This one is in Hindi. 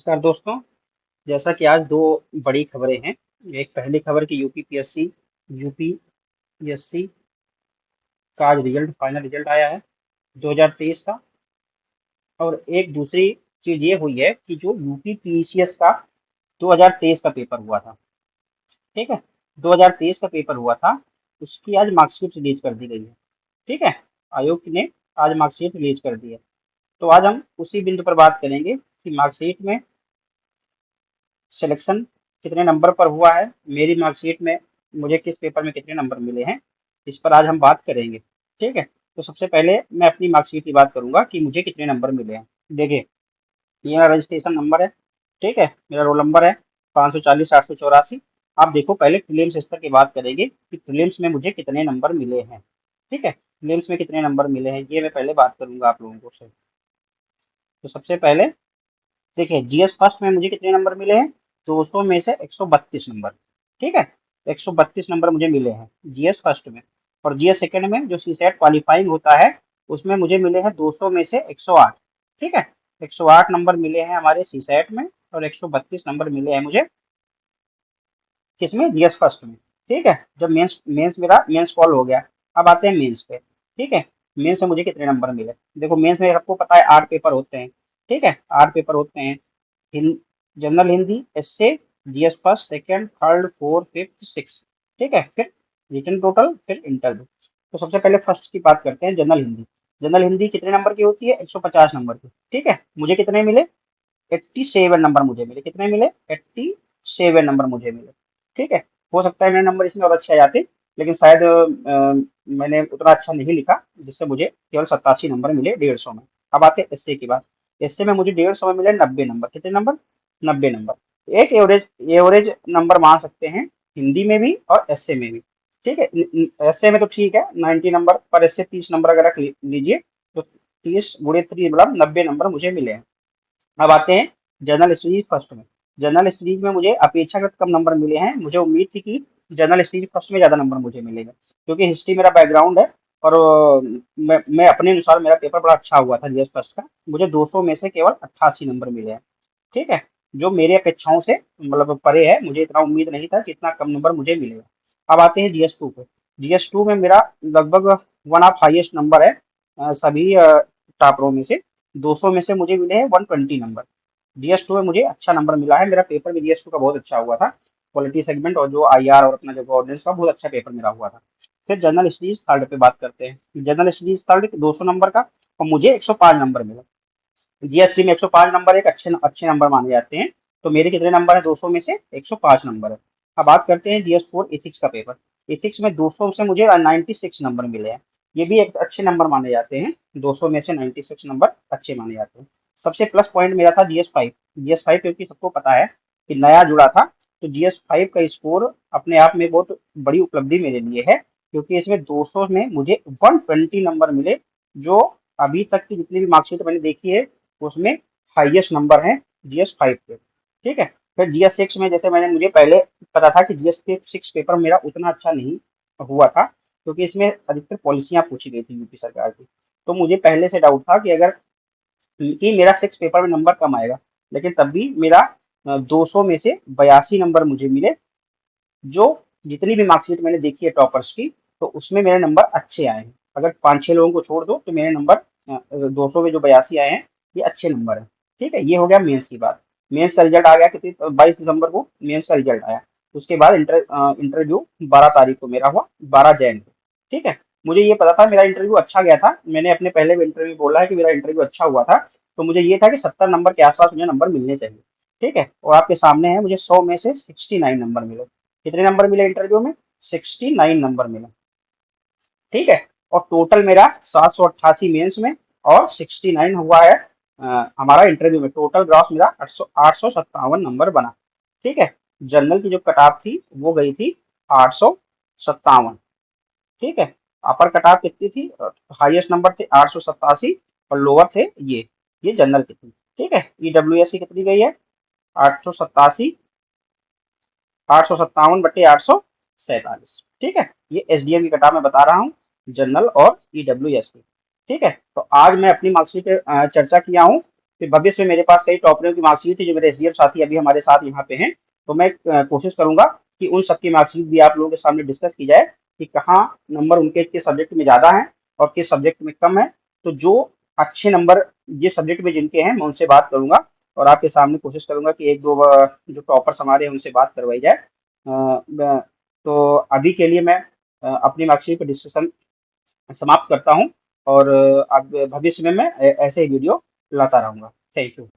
नमस्कार दोस्तों। जैसा कि आज दो बड़ी खबरें हैं। एक पहली खबर की यूपीपीएससी का आज फाइनल रिजल्ट आया है 2023 का। और एक दूसरी चीज ये हुई है कि जो यूपीपीसीएस का 2023 का पेपर हुआ था, ठीक है, 2023 का पेपर हुआ था, उसकी आज मार्कशीट रिलीज कर दी गई है। ठीक है, आयोग ने आज मार्कशीट रिलीज कर दी है। तो आज हम उसी बिंदु पर बात करेंगे कि मार्कशीट में सिलेक्शन कितने नंबर पर हुआ है, मेरी मार्कशीट में मुझे किस पेपर में कितने नंबर मिले हैं, इस पर आज हम बात करेंगे। ठीक है, तो सबसे पहले मैं अपनी मार्कशीट की बात करूंगा कि मुझे कितने नंबर मिले हैं। देखिए, ये मेरा रजिस्ट्रेशन नंबर है। ठीक है, मेरा रोल नंबर है 540 884। आप देखो, पहले प्रीलिम्स स्तर की बात करेंगे कि प्रीलिम्स में मुझे कितने नंबर मिले हैं। ठीक है, प्रीलिम्स में कितने नंबर मिले हैं ये मैं पहले बात करूंगा आप लोगों को से। तो सबसे पहले देखिए, जीएस फर्स्ट में मुझे कितने नंबर मिले हैं, 200 में से 132 नंबर। ठीक है, 132 नंबर मुझे मिले हैं जीएस फर्स्ट में। और जीएस सेकंड में जो सीसेट क्वालिफाइंग होता है, उसमें मुझे मिले हैं 200 में से 108। ठीक है, 108 नंबर मिले हैं हमारे सीसेट में, और 132 नंबर मिले हैं मुझे किसमें, जीएस फर्स्ट में। ठीक है, जब मेंस मेंस मेरा मेंस कॉल हो गया, अब आते हैं मेंस पे। ठीक है, मेंस में मुझे कितने नंबर मिले। देखो, मेंस में आपको पता है 8 पेपर होते हैं। ठीक है, 8 पेपर होते हैं। General Hindi, SA, GS first, second, third, fourth, fifth, six. ठीक है, फिर रिटन टोटल, फिर इंटरव्यू। तो सबसे पहले फर्स्ट की बात करते हैं, जनरल हिंदी। जनरल हिंदी कितने नंबर की होती है, 150 नंबर की। ठीक है, मुझे कितने मिले, 87 नंबर मुझे मिले। कितने मिले, 87 नंबर मुझे मिले। ठीक है, हो सकता है मेरे नंबर इसमें और अच्छे आ जाते, लेकिन शायद मैंने उतना अच्छा नहीं लिखा, जिससे मुझे केवल 87 नंबर मिले 150 में। अब आते हैं एसए की बात। एसए में मुझे 150 में मिले 90 नंबर। कितने नंबर, 90 नंबर। एक एवरेज एवरेज नंबर मान सकते हैं हिंदी में भी और एसए में भी। ठीक है, एसए में तो ठीक है 90 नंबर, पर एसए 30 नंबर अगर रख लीजिए, तो 30 × 3 मतलब 90 नंबर मुझे मिले हैं। अब आते हैं जनरल स्टडीज फर्स्ट में। जनरल स्टडीज में मुझे अपेक्षाकृत कम नंबर मिले हैं। मुझे उम्मीद थी कि जनरल स्टडीज फर्स्ट में ज्यादा नंबर मुझे मिलेंगे, क्योंकि हिस्ट्री मेरा बैकग्राउंड है। और मैं अपने अनुसार मेरा पेपर बड़ा अच्छा हुआ था जीएस फर्स्ट का। मुझे 200 में से केवल 88 नंबर मिले हैं। ठीक है, जो मेरे अपेक्षाओं से मतलब परे है, मुझे इतना उम्मीद नहीं था कि इतना कम नंबर मुझे मिलेगा। अब आते हैं जीएस टू पे। जीएस टू में मेरा लगभग वन ऑफ हाईएस्ट नंबर है सभी टॉपरों में से। 200 में से मुझे मिले हैं 120 नंबर। जीएस टू में मुझे अच्छा नंबर मिला है। मेरा पेपर भी जीएस टू का बहुत अच्छा हुआ था। पॉलिटी सेगमेंट और जो आईआर और अपना जो गवर्नेंस का बहुत अच्छा पेपर मेरा हुआ था। फिर जनरल स्टडीज थर्ड पे बात करते हैं। जनरल स्टडीज थर्ड 200 नंबर का, और मुझे 105 नंबर मिला। जीएसटी में 105 नंबर एक अच्छे अच्छे नंबर माने जाते हैं। तो मेरे कितने नंबर है, 200 में से 105 नंबर है। अब बात करते हैं जीएस फोर इथिक्स का पेपर। इथिक्स में 200 से मुझे 96 नंबर मिले हैं। ये भी एक अच्छे नंबर माने जाते हैं। 200 में से 96 नंबर अच्छे माने जाते हैं। सबसे प्लस पॉइंट मेरा था जीएस फाइव। जीएस फाइव क्योंकि सबको पता है कि नया जुड़ा था, तो जीएस फाइव का स्कोर अपने आप में बहुत बड़ी उपलब्धि मेरे लिए है, क्योंकि इसमें 200 में मुझे 120 नंबर मिले, जो अभी तक की जितनी भी मार्कशीट मैंने देखी है, उसमें हाईएस्ट नंबर है जीएस फाइव पे। ठीक है, फिर जीएस सिक्स में जैसे मुझे पहले पता था कि जीएस के सिक्स पेपर मेरा उतना अच्छा नहीं हुआ था, क्योंकि इसमें अधिकतर पॉलिसियां पूछी गई थी यूपी सरकार की। तो मुझे पहले से डाउट था कि अगर कि मेरा सिक्स पेपर में नंबर कम आएगा, लेकिन तब भी मेरा 200 में से 82 नंबर मुझे मिले। जो जितनी भी मार्कशीट मैंने देखी है टॉपर्स की, तो उसमें मेरे नंबर अच्छे आए हैं। अगर 5-6 लोगों को छोड़ दो तो मेरे नंबर 200 में जो 82 आए हैं, ये अच्छे नंबर है। ठीक है, ये हो गया मेंस की बात। मेंस का रिजल्ट आ गया कितनी, 22 दिसंबर को मेंस का रिजल्ट आया। उसके बाद इंटरव्यू 12 तारीख को मेरा हुआ, 12 जैन को। ठीक है, मुझे ये पता था मेरा इंटरव्यू अच्छा गया था। मैंने अपने पहले भी इंटरव्यू बोला है कि मेरा इंटरव्यू अच्छा हुआ था। तो मुझे ये था कि 70 नंबर के आसपास मुझे नंबर मिलने चाहिए। ठीक है, और आपके सामने है, मुझे 100 में से 69 नंबर मिले। कितने नंबर मिले इंटरव्यू में, 69 नंबर मिले। ठीक है, और टोटल मेरा 788 मेंस में और 69 हुआ है हमारा इंटरव्यू में। टोटल ग्रास मेरा 857 नंबर बना। ठीक है, जनरल की जो कट ऑफ थी वो गई थी 857। ठीक है, अपर कट ऑफ कितनी थी, हाईएस्ट नंबर थे 887, और लोअर थे ये जनरल की थी। ठीक है, ईडब्ल्यू एस की कितनी गई है, 887, 857/847। ठीक है, ये एसडीएम की कटा मैं बता रहा हूँ, जनरल और ईडब्ल्यूएस की। ठीक है, तो आज मैं अपनी मार्कशीट पे चर्चा किया हूँ। फिर भविष्य में मेरे पास कई टॉपरों की मार्कशीट है जो मेरे एसडीएफ साथी अभी हमारे साथ यहाँ पे हैं, तो मैं कोशिश करूंगा कि उन सबकी मार्कशीट भी आप लोगों के सामने डिस्कस की जाए कि कहाँ नंबर उनके किस सब्जेक्ट में ज़्यादा है और किस सब्जेक्ट में कम है। तो जो अच्छे नंबर जिस सब्जेक्ट में जिनके हैं मैं उनसे बात करूंगा और आपके सामने कोशिश करूंगा कि एक दो जो टॉपर्स हमारे हैं उनसे बात करवाई जाए। तो अभी के लिए मैं अपनी मार्कशीट पर डिस्कशन समाप्त करता हूँ और अब भविष्य में मैं ऐसे ही वीडियो लाता रहूंगा। Thank you.